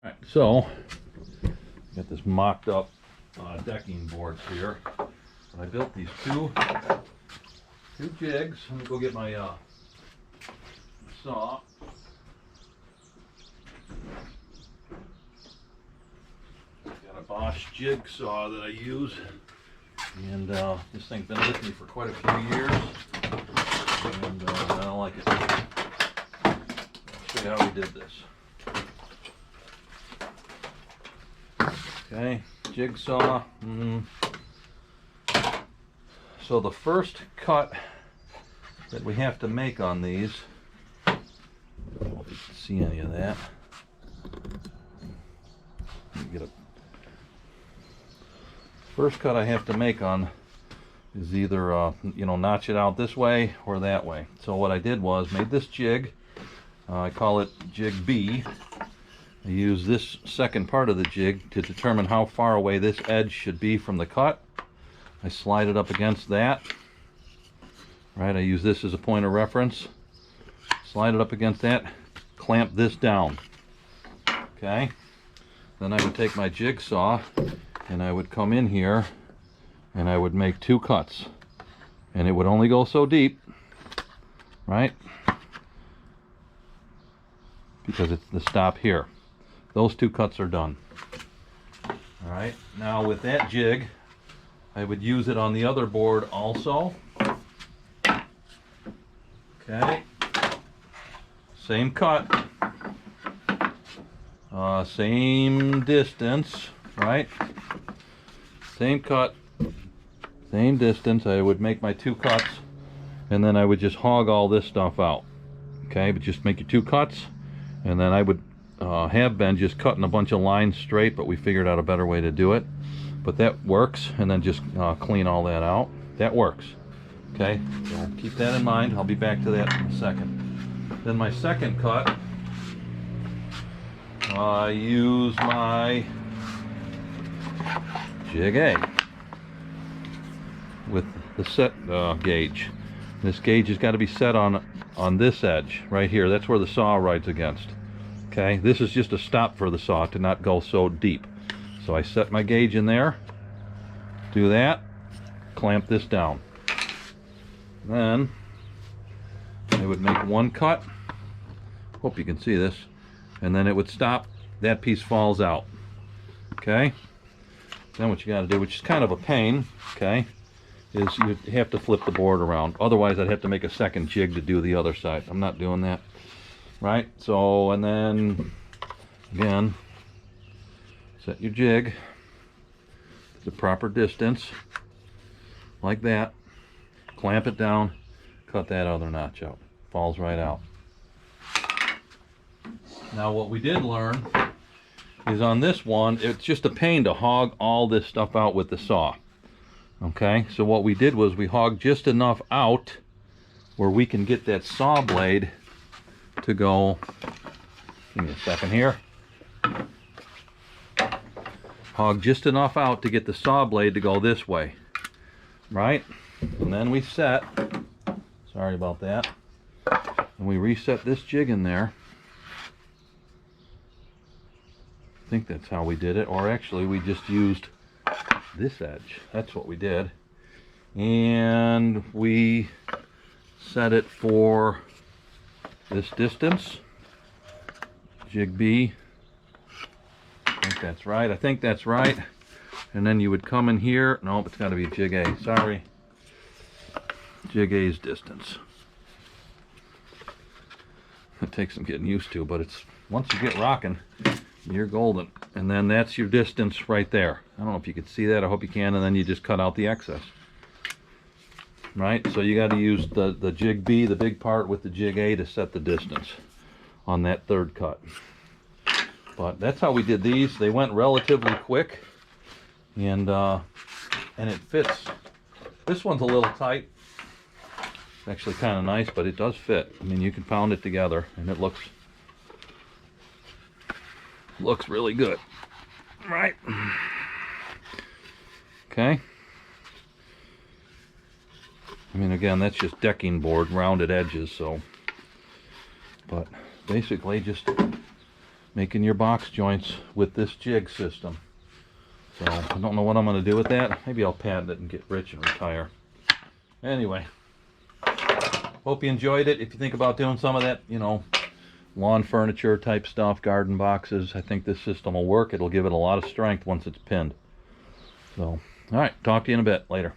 Alright, so got this mocked up decking boards here. I built these two jigs. Let me go get my saw. Got a Bosch jig saw that I use, and this thing's been with me for quite a few years, and I don't like it. I'll show you how we did this. Okay, jigsaw. So the first cut that we have to make on these, I don't know if you can see any of that. First cut I have to make on is either notch it out this way or that way. So what I did was made this jig. I call it jig B. I use this second part of the jig to determine how far away this edge should be from the cut. I slide it up against that. Right, I use this as a point of reference. Slide it up against that, clamp this down. Okay. Then I would take my jigsaw and I would come in here and I would make two cuts. And it would only go so deep, right? Because it's the stop here. Those two cuts are done. All right, now with that jig, I would use it on the other board also. Okay, same cut, same distance, right? Same cut, same distance. I would make my two cuts, and then I would just hog all this stuff out. Okay, but just make your two cuts, and then I would have been just cutting a bunch of lines straight, but we figured out a better way to do it. But that works, and then just clean all that out. That works. Okay, so keep that in mind. I'll be back to that in a second. Then my second cut, I use my jig A with the set gauge. This gauge has got to be set on this edge right here. That's where the saw rides against. Okay, this is just a stop for the saw to not go so deep. So I set my gauge in there, do that, clamp this down. Then I would make one cut, hope you can see this, and then it would stop, that piece falls out. Okay, then what you got to do, which is kind of a pain, okay, is you have to flip the board around. Otherwise I'd have to make a second jig to do the other side. I'm not doing that. Right, so, and then again, set your jig to the proper distance, like that, clamp it down, cut that other notch out, falls right out. Now what we did learn is on this one, it's just a pain to hog all this stuff out with the saw. Okay, so what we did was we hogged just enough out where we can get that saw blade to go, give me a second here, hog just enough out to get the saw blade to go this way, right? And then we set, sorry about that, and we reset this jig in there. I think that's how we did it, or actually we just used this edge. That's what we did. And we set it for this distance, jig B. I think that's right. I think that's right. And then you would come in here. Nope, it's got to be jig A. Sorry. Jig A's distance. It takes some getting used to, but it's once you get rocking, you're golden. And then that's your distance right there. I don't know if you can see that. I hope you can. And then you just cut out the excess. Right, so you got to use the jig B, the big part, with the jig A to set the distance on that third cut. But that's how we did these. They went relatively quick, and it fits. This one's a little tight. It's actually kind of nice, but it does fit. I mean, you can pound it together, and it looks really good. Right. Okay. I mean, again, that's just decking board, rounded edges, so, but basically just making your box joints with this jig system. So I don't know what I'm going to do with that. Maybe I'll patent it and get rich and retire. Anyway, hope you enjoyed it. If you think about doing some of that, you know, lawn furniture type stuff, garden boxes, I think this system will work. It'll give it a lot of strength once it's pinned. So, all right, talk to you in a bit. Later.